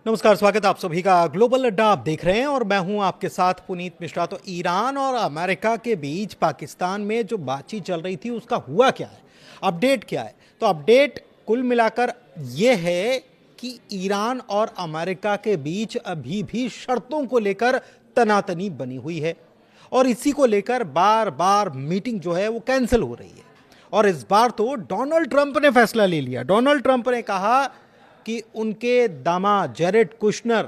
नमस्कार, स्वागत है आप सभी का। ग्लोबल अड्डा आप देख रहे हैं और मैं हूं आपके साथ पुनीत मिश्रा। तो ईरान और अमेरिका के बीच पाकिस्तान में जो बातचीत चल रही थी उसका हुआ क्या है, अपडेट क्या है? तो अपडेट कुल मिलाकर ये है कि ईरान और अमेरिका के बीच अभी भी शर्तों को लेकर तनातनी बनी हुई है और इसी को लेकर बार बार मीटिंग जो है वो कैंसिल हो रही है। और इस बार तो डोनाल्ड ट्रंप ने फैसला ले लिया। डोनाल्ड ट्रंप ने कहा कि उनके दामाद जेरेड कुशनर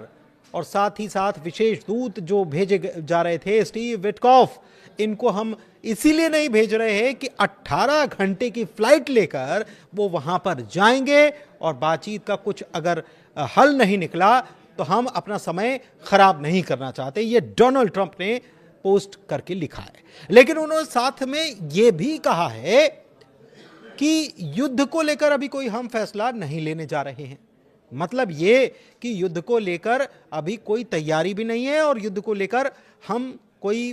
और साथ ही साथ विशेष दूत जो भेजे जा रहे थे स्टीव विटकॉफ, इनको हम इसीलिए नहीं भेज रहे हैं कि 18 घंटे की फ्लाइट लेकर वो वहां पर जाएंगे और बातचीत का कुछ अगर हल नहीं निकला तो हम अपना समय खराब नहीं करना चाहते। ये डोनाल्ड ट्रंप ने पोस्ट करके लिखा है। लेकिन उन्होंने साथ में ये भी कहा है कि युद्ध को लेकर अभी कोई हम फैसला नहीं लेने जा रहे हैं। मतलब ये कि युद्ध को लेकर अभी कोई तैयारी भी नहीं है और युद्ध को लेकर हम कोई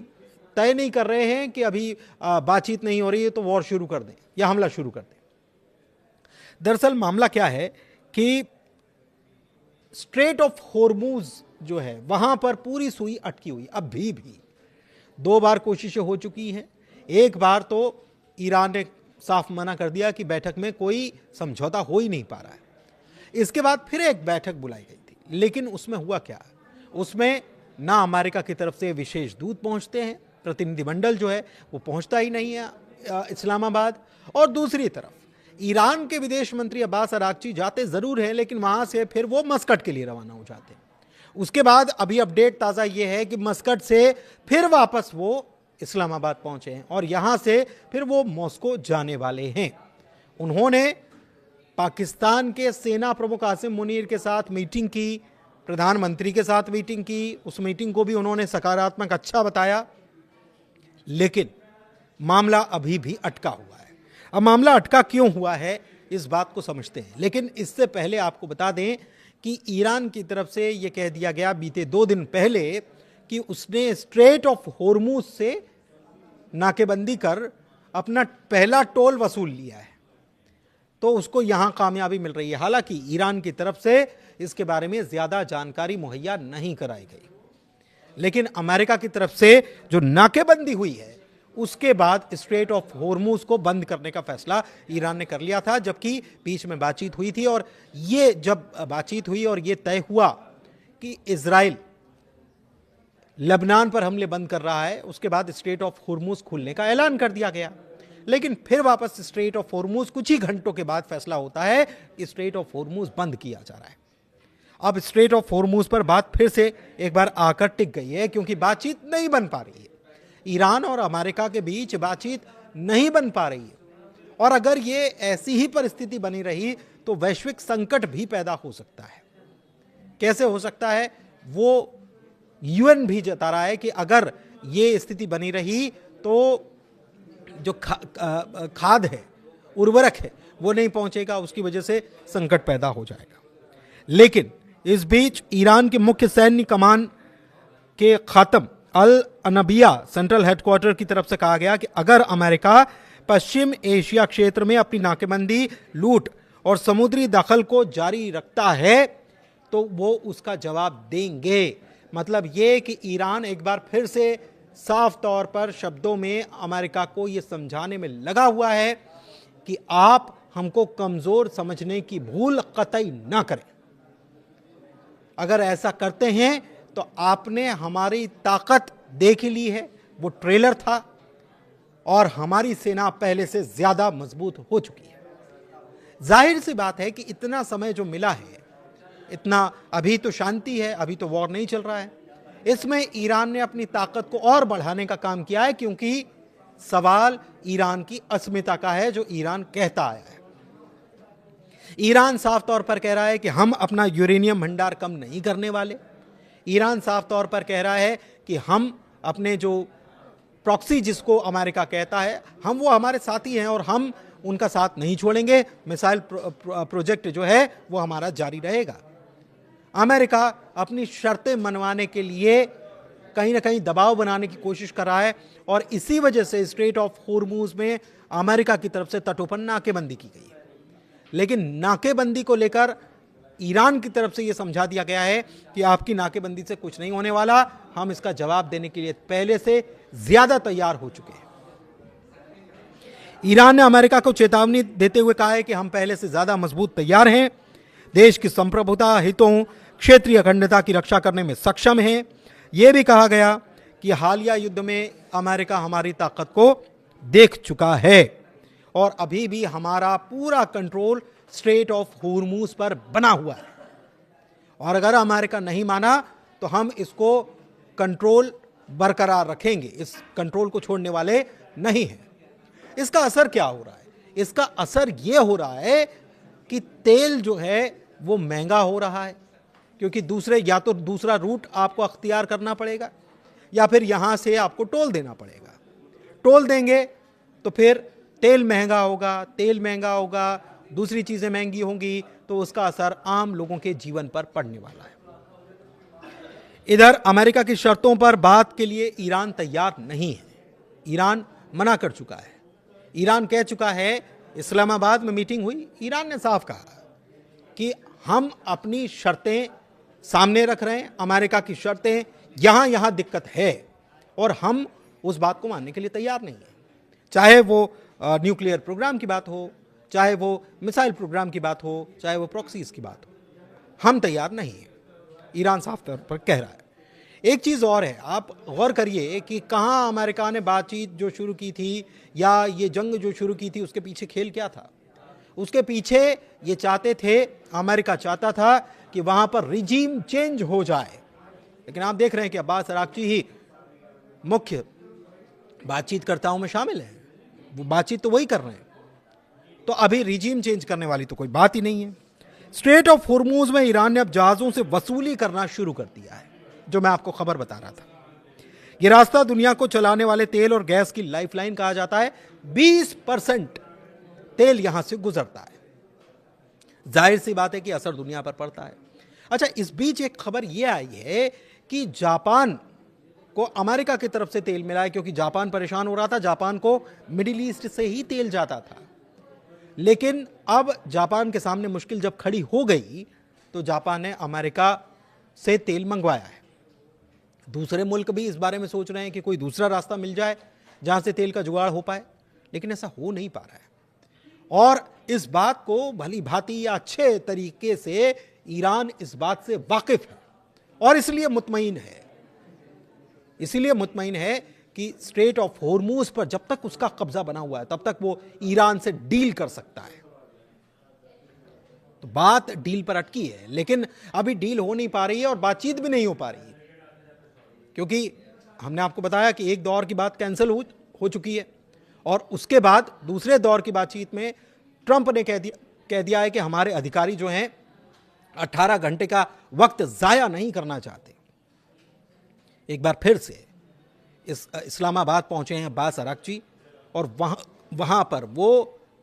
तय नहीं कर रहे हैं कि अभी बातचीत नहीं हो रही है तो वॉर शुरू कर दें या हमला शुरू कर दें। दरअसल मामला क्या है कि स्ट्रेट ऑफ हॉर्मूज जो है वहां पर पूरी सुई अटकी हुई अभी भी 2 बार कोशिशें हो चुकी हैं। एक बार तो ईरान ने साफ मना कर दिया कि बैठक में कोई समझौता हो ही नहीं पा रहा है। इसके बाद फिर एक बैठक बुलाई गई थी, लेकिन उसमें हुआ क्या? उसमें ना अमेरिका की तरफ से विशेष दूत पहुंचते हैं, प्रतिनिधिमंडल जो है वो पहुंचता ही नहीं है इस्लामाबाद। और दूसरी तरफ ईरान के विदेश मंत्री अब्बास अरागची जाते जरूर हैं, लेकिन वहां से फिर वो मस्कट के लिए रवाना हो जाते हैं। उसके बाद अभी अपडेट ताज़ा ये है कि मस्कट से फिर वापस वो इस्लामाबाद पहुंचे हैं और यहां से फिर वो मॉस्को जाने वाले हैं। उन्होंने पाकिस्तान के सेना प्रमुख आसिम मुनीर के साथ मीटिंग की, प्रधानमंत्री के साथ मीटिंग की। उस मीटिंग को भी उन्होंने सकारात्मक अच्छा बताया, लेकिन मामला अभी भी अटका हुआ है। अब मामला अटका क्यों हुआ है इस बात को समझते हैं, लेकिन इससे पहले आपको बता दें कि ईरान की तरफ से यह कह दिया गया बीते 2 दिन पहले कि उसने स्ट्रेट ऑफ हॉर्मूज से नाकेबंदी कर अपना पहला टोल वसूल लिया है, तो उसको यहां कामयाबी मिल रही है। हालांकि ईरान की तरफ से इसके बारे में ज्यादा जानकारी मुहैया नहीं कराई गई, लेकिन अमेरिका की तरफ से जो नाकेबंदी हुई है उसके बाद स्ट्रेट ऑफ हॉर्मूज को बंद करने का फैसला ईरान ने कर लिया था, जबकि बीच में बातचीत हुई थी। और ये जब बातचीत हुई और ये तय हुआ कि इजराइल लेबनान पर हमले बंद कर रहा है, उसके बाद स्ट्रेट ऑफ हॉर्मूज खुलने का ऐलान कर दिया गया। लेकिन फिर वापस स्ट्रेट ऑफ हॉर्मूज कुछ ही घंटों के बाद फैसला होता है कि स्ट्रेट ऑफ हॉर्मूज बंद किया जा रहा है। अब स्ट्रेट ऑफ हॉर्मूज पर बात फिर से एक बार आकर टिक गई है, क्योंकि बातचीत नहीं बन पा रही है। ईरान और अमेरिका के बीच बातचीत नहीं बन पा रही है और अगर ये ऐसी ही परिस्थिति बनी रही तो वैश्विक संकट भी पैदा हो सकता है। कैसे हो सकता है वो यूएन भी जता रहा है कि अगर ये स्थिति बनी रही तो जो खाद है, उर्वरक है, वो नहीं पहुंचेगा, उसकी वजह से संकट पैदा हो जाएगा। लेकिन इस बीच ईरान के मुख्य सैन्य कमान के खातम अल अनबिया सेंट्रल हेडक्वार्टर की तरफ से कहा गया कि अगर अमेरिका पश्चिम एशिया क्षेत्र में अपनी नाकेबंदी, लूट और समुद्री दखल को जारी रखता है तो वो उसका जवाब देंगे। मतलब ये कि ईरान एक बार फिर से साफ तौर पर शब्दों में अमेरिका को यह समझाने में लगा हुआ है कि आप हमको कमजोर समझने की भूल कतई ना करें। अगर ऐसा करते हैं तो आपने हमारी ताकत देख ली है, वो ट्रेलर था और हमारी सेना पहले से ज्यादा मजबूत हो चुकी है। जाहिर सी बात है कि इतना समय जो मिला है, इतना अभी तो शांति है, अभी तो वॉर नहीं चल रहा है, इसमें ईरान ने अपनी ताकत को और बढ़ाने का काम किया है, क्योंकि सवाल ईरान की अस्मिता का है जो ईरान कहता आया है। ईरान साफ तौर पर कह रहा है कि हम अपना यूरेनियम भंडार कम नहीं करने वाले। ईरान साफ तौर पर कह रहा है कि हम अपने जो प्रॉक्सी, जिसको अमेरिका कहता है, हम वो हमारे साथी हैं और हम उनका साथ नहीं छोड़ेंगे। मिसाइल प्रोजेक्ट जो है वो हमारा जारी रहेगा। अमेरिका अपनी शर्तें मनवाने के लिए कहीं ना कहीं दबाव बनाने की कोशिश कर रहा है और इसी वजह से स्ट्रेट ऑफ हॉर्मूज में अमेरिका की तरफ से तटोपन नाकेबंदी की गई है। लेकिन नाकेबंदी को लेकर ईरान की तरफ से यह समझा दिया गया है कि आपकी नाकेबंदी से कुछ नहीं होने वाला, हम इसका जवाब देने के लिए पहले से ज्यादा तैयार हो चुके हैं। ईरान ने अमेरिका को चेतावनी देते हुए कहा है कि हम पहले से ज्यादा मजबूत तैयार हैं, देश की संप्रभुता, हितों, क्षेत्रीय अखंडता की रक्षा करने में सक्षम है। यह भी कहा गया कि हालिया युद्ध में अमेरिका हमारी ताकत को देख चुका है और अभी भी हमारा पूरा कंट्रोल स्ट्रेट ऑफ होर्मुज पर बना हुआ है, और अगर अमेरिका नहीं माना तो हम इसको कंट्रोल बरकरार रखेंगे, इस कंट्रोल को छोड़ने वाले नहीं हैं। इसका असर क्या हो रहा है? इसका असर यह हो रहा है कि तेल जो है वो महंगा हो रहा है, क्योंकि या तो दूसरा रूट आपको अख्तियार करना पड़ेगा या फिर यहां से आपको टोल देना पड़ेगा। टोल देंगे तो फिर तेल महंगा होगा, दूसरी चीजें महंगी होंगी, तो उसका असर आम लोगों के जीवन पर पड़ने वाला है। इधर अमेरिका की शर्तों पर बात के लिए ईरान तैयार नहीं है। ईरान मना कर चुका है। ईरान कह चुका है, इस्लामाबाद में मीटिंग हुई, ईरान ने साफ कहा कि हम अपनी शर्तें सामने रख रहे हैं, अमेरिका की शर्तें यहां दिक्कत है और हम उस बात को मानने के लिए तैयार नहीं है। चाहे वो न्यूक्लियर प्रोग्राम की बात हो, चाहे वो मिसाइल प्रोग्राम की बात हो, चाहे वो प्रॉक्सीज की बात हो, हम तैयार नहीं है, ईरान साफ तौर पर कह रहा है। एक चीज और है, आप गौर करिए कि कहां अमेरिका ने बातचीत जो शुरू की थी या ये जंग जो शुरू की थी, उसके पीछे खेल क्या था? उसके पीछे ये चाहते थे, अमेरिका चाहता था कि वहां पर रिजीम चेंज हो जाए, लेकिन आप देख रहे हैं कि अब्बास अराक्ची ही मुख्य बातचीतकर्ताओं में शामिल हैं, वो बातचीत तो वही कर रहे हैं, तो अभी रिजीम चेंज करने वाली तो कोई बात ही नहीं है। स्ट्रेट ऑफ होर्मुज में ईरान ने अब जहाजों से वसूली करना शुरू कर दिया है, जो मैं आपको खबर बता रहा था। यह रास्ता दुनिया को चलाने वाले तेल और गैस की लाइफलाइन कहा जाता है। 20% तेल यहां से गुजरता है। जाहिर सी बात है कि असर दुनिया पर पड़ता है। अच्छा, इस बीच एक खबर यह आई है कि जापान को अमेरिका की तरफ से तेल मिला है, क्योंकि जापान परेशान हो रहा था। जापान को मिडिल ईस्ट से ही तेल जाता था, लेकिन अब जापान के सामने मुश्किल जब खड़ी हो गई तो जापान ने अमेरिका से तेल मंगवाया है। दूसरे मुल्क भी इस बारे में सोच रहे हैं कि कोई दूसरा रास्ता मिल जाए जहां से तेल का जुगाड़ हो पाए, लेकिन ऐसा हो नहीं पा रहा है। और इस बात को भली भांति या अच्छे तरीके से ईरान इस बात से वाकिफ है और इसलिए मुतमईन है कि स्ट्रेट ऑफ होर्मुज पर जब तक उसका कब्जा बना हुआ है तब तक वो ईरान से डील कर सकता है। तो बात डील पर अटकी है, लेकिन अभी डील हो नहीं पा रही है और बातचीत भी नहीं हो पा रही है, क्योंकि हमने आपको बताया कि एक दौर की बात कैंसिल हो चुकी है और उसके बाद दूसरे दौर की बातचीत में ट्रंप ने कह दिया है कि हमारे अधिकारी जो हैं 18 घंटे का वक्त जाया नहीं करना चाहते। एक बार फिर से इस्लामाबाद पहुंचे हैं अब्बास अराक्ची और वहां पर वो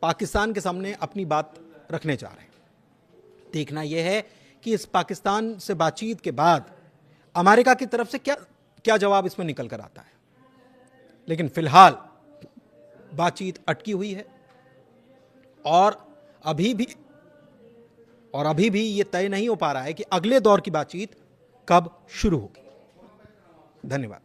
पाकिस्तान के सामने अपनी बात रखने जा रहे हैं। देखना यह है कि इस पाकिस्तान से बातचीत के बाद अमेरिका की तरफ से क्या जवाब इसमें निकल कर आता है। लेकिन फिलहाल बातचीत अटकी हुई है और अभी भी यह तय नहीं हो पा रहा है कि अगले दौर की बातचीत कब शुरू होगी। धन्यवाद।